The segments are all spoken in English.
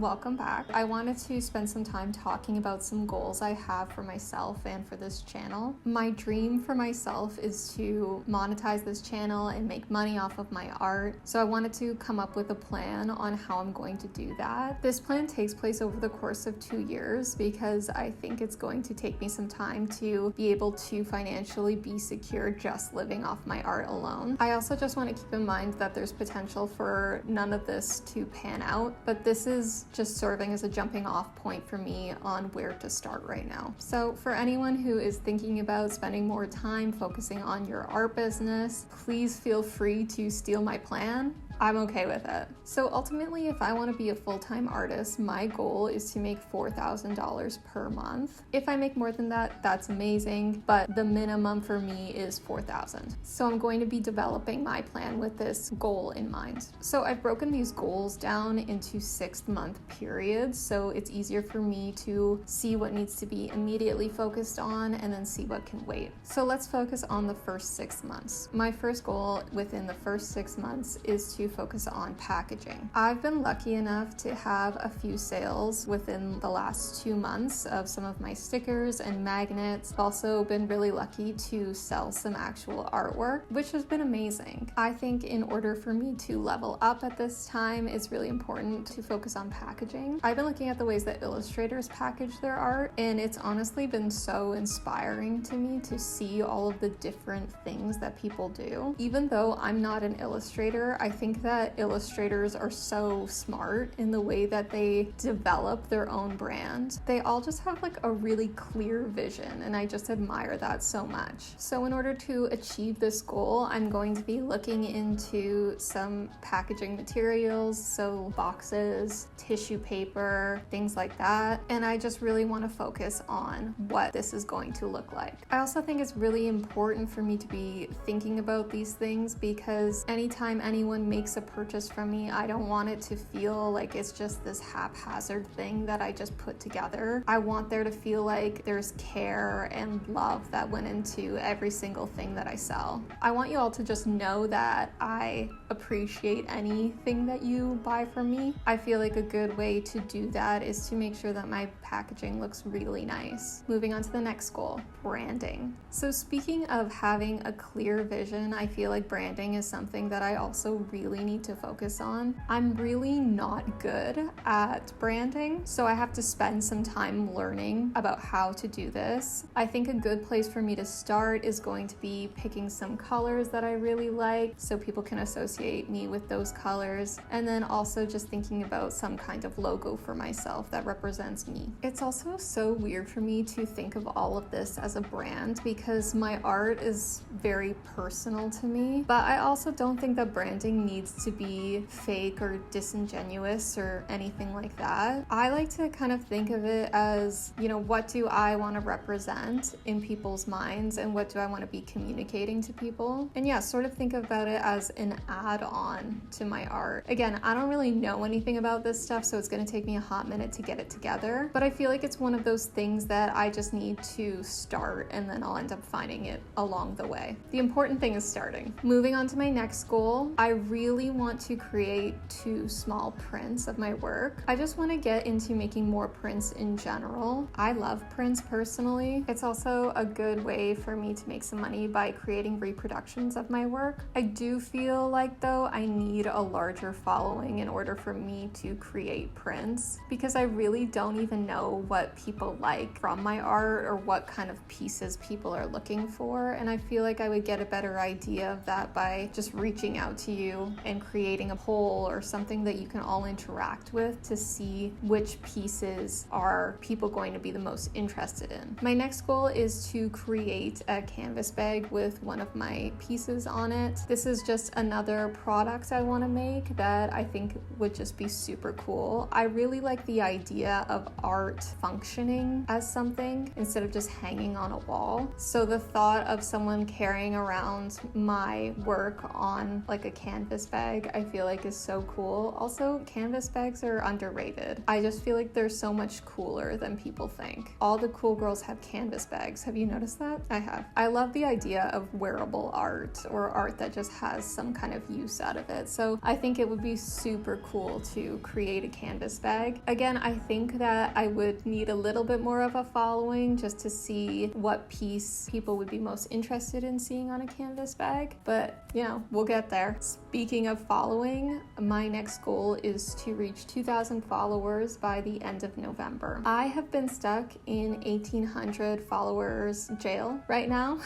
Welcome back. I wanted to spend some time talking about some goals I have for myself and for this channel. My dream for myself is to monetize this channel and make money off of my art. So I wanted to come up with a plan on how I'm going to do that. This plan takes place over the course of 2 years because I think it's going to take me some time to be able to financially be secure just living off my art alone. I also just want to keep in mind that there's potential for none of this to pan out, but this is just serving as a jumping off point for me on where to start right now. So for anyone who is thinking about spending more time focusing on your art business, please feel free to steal my plan. I'm okay with it. So ultimately, if I want to be a full-time artist, my goal is to make $4,000 per month. If I make more than that, that's amazing, but the minimum for me is $4,000. So I'm going to be developing my plan with this goal in mind. So I've broken these goals down into 6-month periods, so it's easier for me to see what needs to be immediately focused on and then see what can wait. So let's focus on the first 6 months. My first goal within the first 6 months is to focus on packaging. I've been lucky enough to have a few sales within the last 2 months of some of my stickers and magnets. I've also been really lucky to sell some actual artwork, which has been amazing. I think in order for me to level up at this time, it's really important to focus on packaging. I've been looking at the ways that illustrators package their art, and it's honestly been so inspiring to me to see all of the different things that people do. Even though I'm not an illustrator, I think that illustrators are so smart in the way that they develop their own brand. They all just have like a really clear vision, and I just admire that so much. So in order to achieve this goal, I'm going to be looking into some packaging materials, so boxes, tissue paper, things like that, and I just really want to focus on what this is going to look like. I also think it's really important for me to be thinking about these things because anytime anyone makes a purchase from me, I don't want it to feel like it's just this haphazard thing that I just put together. I want there to feel like there's care and love that went into every single thing that I sell. I want you all to just know that I appreciate anything that you buy from me. I feel like a good way to do that is to make sure that my packaging looks really nice. Moving on to the next goal, branding. So speaking of having a clear vision, I feel like branding is something that I also really need to focus on. I'm really not good at branding, so I have to spend some time learning about how to do this. I think a good place for me to start is going to be picking some colors that I really like so people can associate me with those colors, and then also just thinking about some kind of logo for myself that represents me. It's also so weird for me to think of all of this as a brand because my art is very personal to me, but I also don't think that branding needs to be fake or disingenuous or anything like that. I like to kind of think of it as, what do I want to represent in people's minds and what do I want to be communicating to people? And yeah, sort of think about it as an add-on to my art. Again, I don't really know anything about this stuff, so it's going to take me a hot minute to get it together, but I feel like it's one of those things that I just need to start and then I'll end up finding it along the way. The important thing is starting. Moving on to my next goal, I really want to create 2 small prints of my work. I just want to get into making more prints in general. I love prints personally. It's also a good way for me to make some money by creating reproductions of my work. I do feel like though I need a larger following in order for me to create prints because I really don't even know what people like from my art or what kind of pieces people are looking for, and I feel like I would get a better idea of that by just reaching out to you and creating a poll or something that you can all interact with to see which pieces are people going to be the most interested in. My next goal is to create a canvas bag with one of my pieces on it. This is just another product I want to make that I think would just be super cool. I really like the idea of art functioning as something instead of just hanging on a wall. So the thought of someone carrying around my work on like a canvas bag I feel like is so cool. Also, canvas bags are underrated. I just feel like they're so much cooler than people think. All the cool girls have canvas bags. Have you noticed that? I have. I love the idea of wearable art or art that just has some kind of use out of it. So I think it would be super cool to create a canvas bag. Again, I think that I would need a little bit more of a following just to see what piece people would be most interested in seeing on a canvas bag, but you know, we'll get there. Speaking of following, my next goal is to reach 2,000 followers by the end of November. I have been stuck in 1,800 followers jail right now.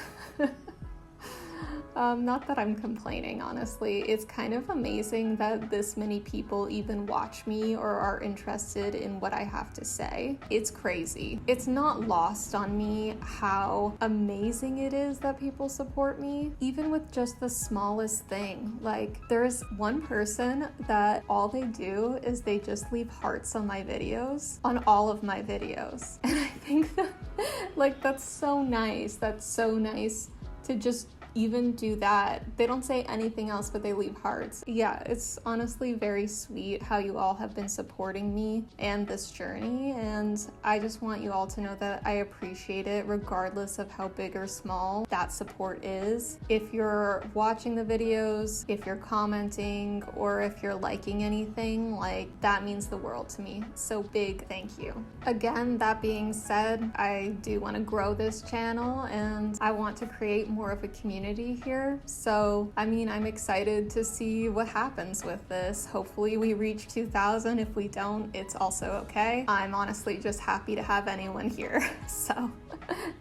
Not that I'm complaining, honestly. It's kind of amazing that this many people even watch me or are interested in what I have to say. It's crazy. It's not lost on me how amazing it is that people support me, even with just the smallest thing. Like, there's one person that all they do is they just leave hearts on my videos, on all of my videos. And I think that, like, that's so nice. That's so nice to just even do that. They don't say anything else, but they leave hearts. Yeah, it's honestly very sweet how you all have been supporting me and this journey, and I just want you all to know that I appreciate it regardless of how big or small that support is. If you're watching the videos, if you're commenting, or if you're liking anything, like, that means the world to me. So big thank you. Again, that being said, I do want to grow this channel and I want to create more of a community here. So, I mean, I'm excited to see what happens with this. Hopefully we reach 2,000. If we don't, it's also okay. I'm honestly just happy to have anyone here. So,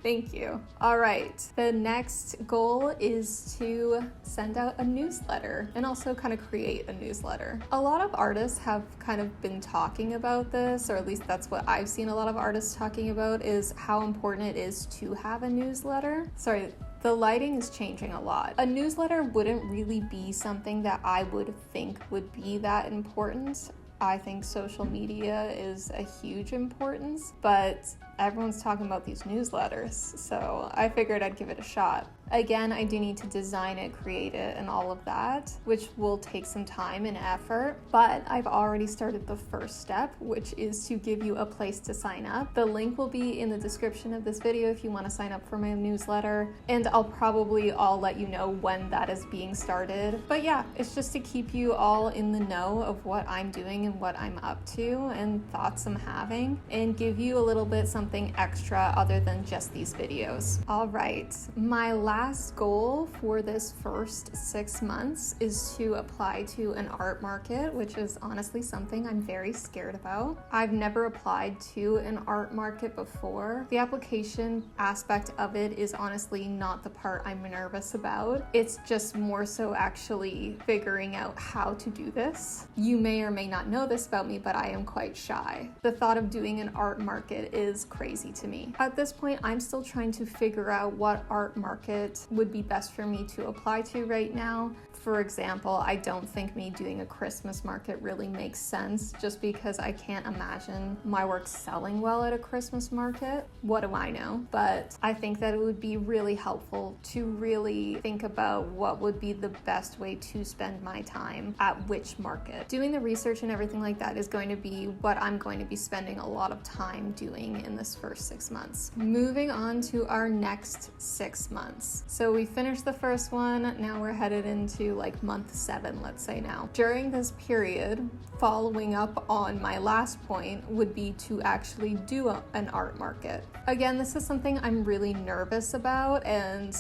thank you. All right. The next goal is to send out a newsletter and also kind of create a newsletter. A lot of artists have kind of been talking about this, or at least that's what I've seen a lot of artists talking about, is how important it is to have a newsletter. Sorry, the lighting is changing a lot. A newsletter wouldn't really be something that I would think would be that important. I think social media is a huge importance, but everyone's talking about these newsletters, so I figured I'd give it a shot. Again, I do need to design it, create it, and all of that, which will take some time and effort, but I've already started the first step, which is to give you a place to sign up. The link will be in the description of this video if you want to sign up for my newsletter, and I'll let you know when that is being started. But yeah, it's just to keep you all in the know of what I'm doing and what I'm up to and thoughts I'm having, and give you a little bit something extra other than just these videos. All right, my last goal for this first 6 months is to apply to an art market, which is honestly something I'm very scared about. I've never applied to an art market before. The application aspect of it is honestly not the part I'm nervous about. It's just more so actually figuring out how to do this. You may or may not know this about me, but I am quite shy. The thought of doing an art market is crazy to me. At this point, I'm still trying to figure out what art market would be best for me to apply to right now. For example, I don't think me doing a Christmas market really makes sense, just because I can't imagine my work selling well at a Christmas market. What do I know? But I think that it would be really helpful to really think about what would be the best way to spend my time at which market. Doing the research and everything like that is going to be what I'm going to be spending a lot of time doing in this first 6 months. Moving on to our next 6 months. So we finished the first one, now we're headed into like month 7, let's say now. During this period, following up on my last point would be to actually do an art market. Again, this is something I'm really nervous about, and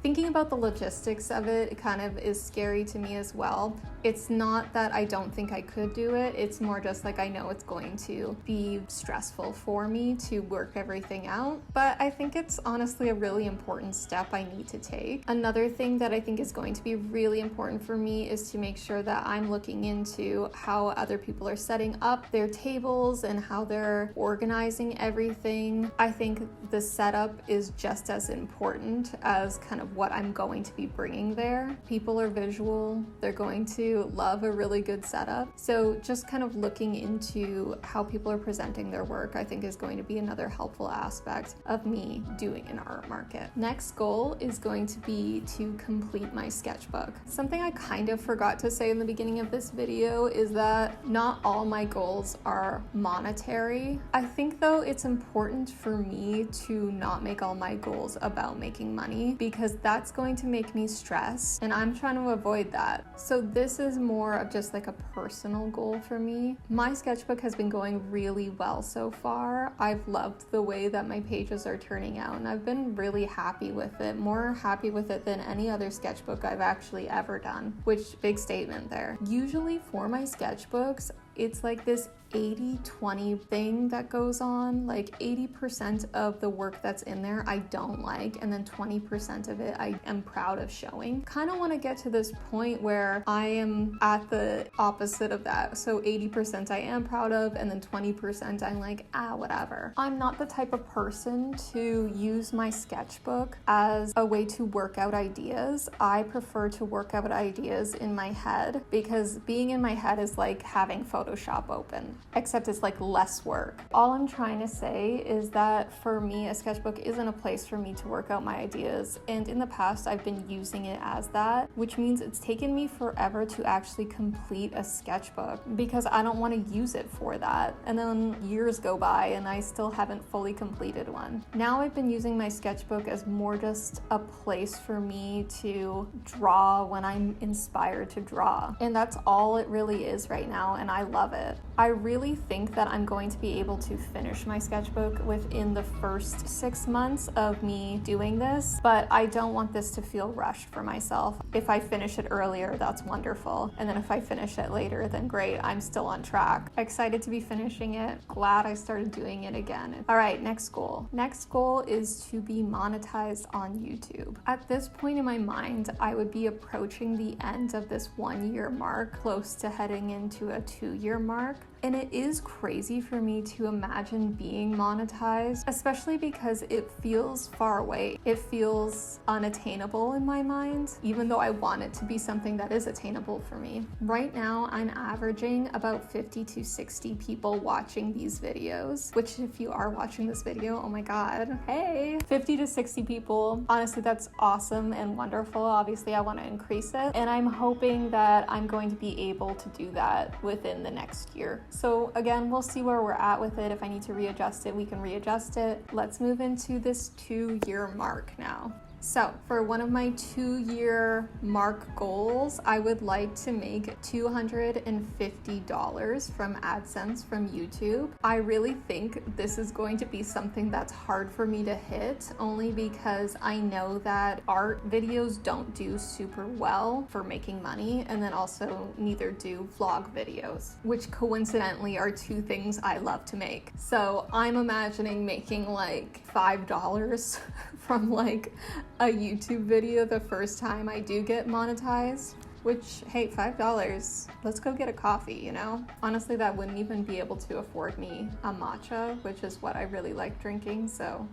thinking about the logistics of it kind of is scary to me as well. It's not that I don't think I could do it, it's more just like I know it's going to be stressful for me to work everything out, but I think it's honestly a really important step I need to take. Another thing that I think is going to be really important for me is to make sure that I'm looking into how other people are setting up their tables and how they're organizing everything. I think the setup is just as important as kind of what I'm going to be bringing there. People are visual, they're going to to love a really good setup. So just kind of looking into how people are presenting their work, I think is going to be another helpful aspect of me doing an art market. Next goal is going to be to complete my sketchbook. Something I kind of forgot to say in the beginning of this video is that not all my goals are monetary. I think though it's important for me to not make all my goals about making money, because that's going to make me stressed and I'm trying to avoid that. So this is more of just like a personal goal for me. My sketchbook has been going really well so far. I've loved the way that my pages are turning out and I've been really happy with it, more happy with it than any other sketchbook I've actually ever done, which big statement there. Usually for my sketchbooks, it's like this 80-20 thing that goes on. Like 80% of the work that's in there I don't like, and then 20% of it I am proud of showing. Kind of want to get to this point where I am at the opposite of that. So 80% I am proud of, and then 20% I'm like, whatever. I'm not the type of person to use my sketchbook as a way to work out ideas. I prefer to work out ideas in my head, because being in my head is like having Photoshop open, except it's like less work. All I'm trying to say is that for me, a sketchbook isn't a place for me to work out my ideas. And in the past, I've been using it as that, which means it's taken me forever to actually complete a sketchbook because I don't want to use it for that. And then years go by and I still haven't fully completed one. Now I've been using my sketchbook as more just a place for me to draw when I'm inspired to draw. And that's all it really is right now, and I love it. I really think that I'm going to be able to finish my sketchbook within the first 6 months of me doing this, but I don't want this to feel rushed for myself. If I finish it earlier, that's wonderful. And then if I finish it later, then great, I'm still on track. Excited to be finishing it. Glad I started doing it again. All right, next goal. Next goal is to be monetized on YouTube. At this point in my mind, I would be approaching the end of this 1 year mark, close to heading into a 2-year mark. And it is crazy for me to imagine being monetized, especially because it feels far away. It feels unattainable in my mind, even though I want it to be something that is attainable for me. Right now, I'm averaging about 50 to 60 people watching these videos, which if you are watching this video, oh my God, hey, 50 to 60 people. Honestly, that's awesome and wonderful. Obviously, I want to increase it, and I'm hoping that I'm going to be able to do that within the next year. So again, we'll see where we're at with it. If I need to readjust it, we can readjust it. Let's move into this 2-year mark now. So for one of my 2-year mark goals, I would like to make $250 from AdSense from YouTube. I really think this is going to be something that's hard for me to hit, only because I know that art videos don't do super well for making money, and then also neither do vlog videos, which coincidentally are 2 things I love to make. So I'm imagining making like $5 from like a YouTube video the first time I do get monetized, which, hey, $5, let's go get a coffee, you know? Honestly, that wouldn't even be able to afford me a matcha, which is what I really like drinking, so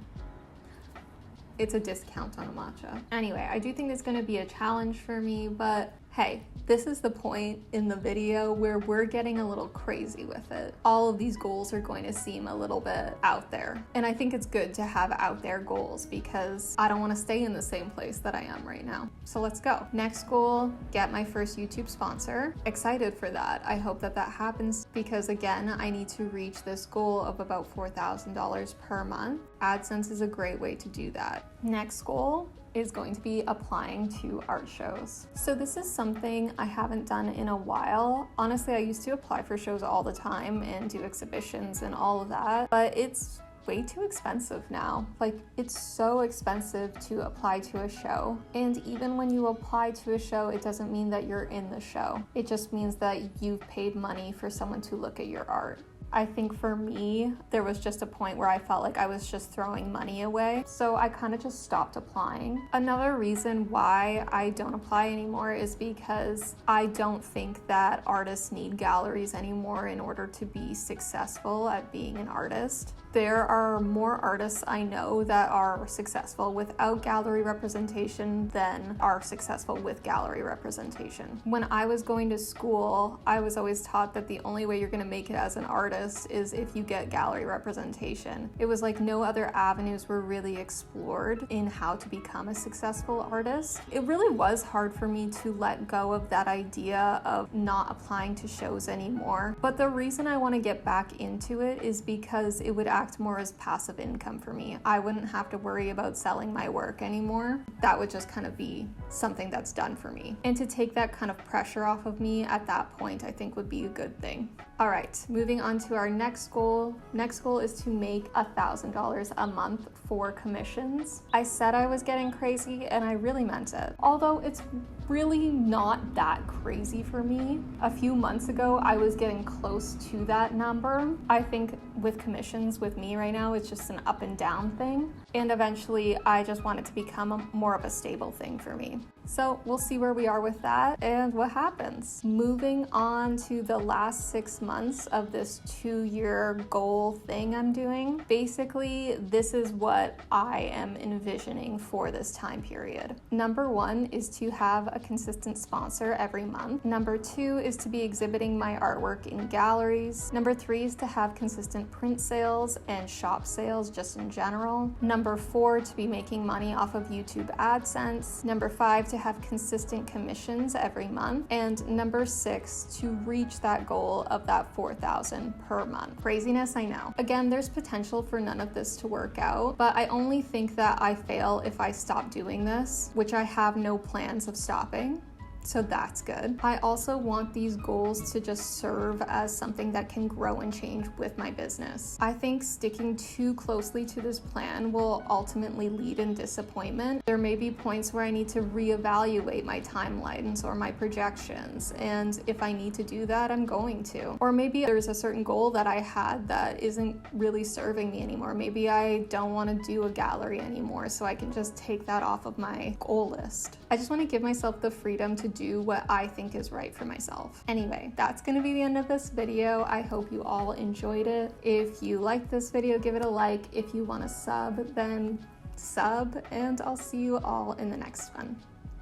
it's a discount on a matcha. Anyway, I do think it's gonna be a challenge for me, but hey, this is the point in the video where we're getting a little crazy with it. All of these goals are going to seem a little bit out there. And I think it's good to have out there goals because I don't want to stay in the same place that I am right now. So let's go. Next goal, get my first YouTube sponsor. Excited for that. I hope that that happens because again, I need to reach this goal of about $4,000 per month. AdSense is a great way to do that. Next goal is going to be applying to art shows. So this is something I haven't done in a while. Honestly, I used to apply for shows all the time and do exhibitions and all of that, but it's way too expensive now. Like, it's so expensive to apply to a show. And even when you apply to a show, it doesn't mean that you're in the show. It just means that you've paid money for someone to look at your art. I think for me, there was just a point where I felt like I was just throwing money away. So I kind of just stopped applying. Another reason why I don't apply anymore is because I don't think that artists need galleries anymore in order to be successful at being an artist. There are more artists I know that are successful without gallery representation than are successful with gallery representation. When I was going to school, I was always taught that the only way you're going to make it as an artist is if you get gallery representation. It was like no other avenues were really explored in how to become a successful artist. It really was hard for me to let go of that idea of not applying to shows anymore. But the reason I want to get back into it is because it would act more as passive income for me. I wouldn't have to worry about selling my work anymore. That would just kind of be something that's done for me. And to take that kind of pressure off of me at that point, I think would be a good thing. All right, moving on to our next goal. Next goal is to make $1,000 a month for commissions. I said I was getting crazy and I really meant it. Although it's really not that crazy for me. A few months ago, I was getting close to that number. I think with commissions with me right now, it's just an up and down thing. And eventually I just want it to become more of a stable thing for me. So we'll see where we are with that and what happens. Moving on to the last 6 months of this 2-year goal thing I'm doing. Basically, this is what I am envisioning for this time period. Number 1 is to have a consistent sponsor every month. Number 2 is to be exhibiting my artwork in galleries. Number 3 is to have consistent print sales and shop sales just in general. Number 4, to be making money off of YouTube AdSense. Number 5, to have consistent commissions every month. And number 6, to reach that goal of that $4,000 per month. Craziness, I know. Again, there's potential for none of this to work out, but I only think that I fail if I stop doing this, which I have no plans of stopping. So that's good. I also want these goals to just serve as something that can grow and change with my business. I think sticking too closely to this plan will ultimately lead in disappointment. There may be points where I need to reevaluate my timelines or my projections, and if I need to do that, I'm going to. Or maybe there's a certain goal that I had that isn't really serving me anymore. Maybe I don't want to do a gallery anymore, so I can just take that off of my goal list. I just want to give myself the freedom to do what I think is right for myself. Anyway, that's going to be the end of this video. I hope you all enjoyed it. If you liked this video, give it a like. If you want to sub, then sub, and I'll see you all in the next one.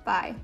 Bye.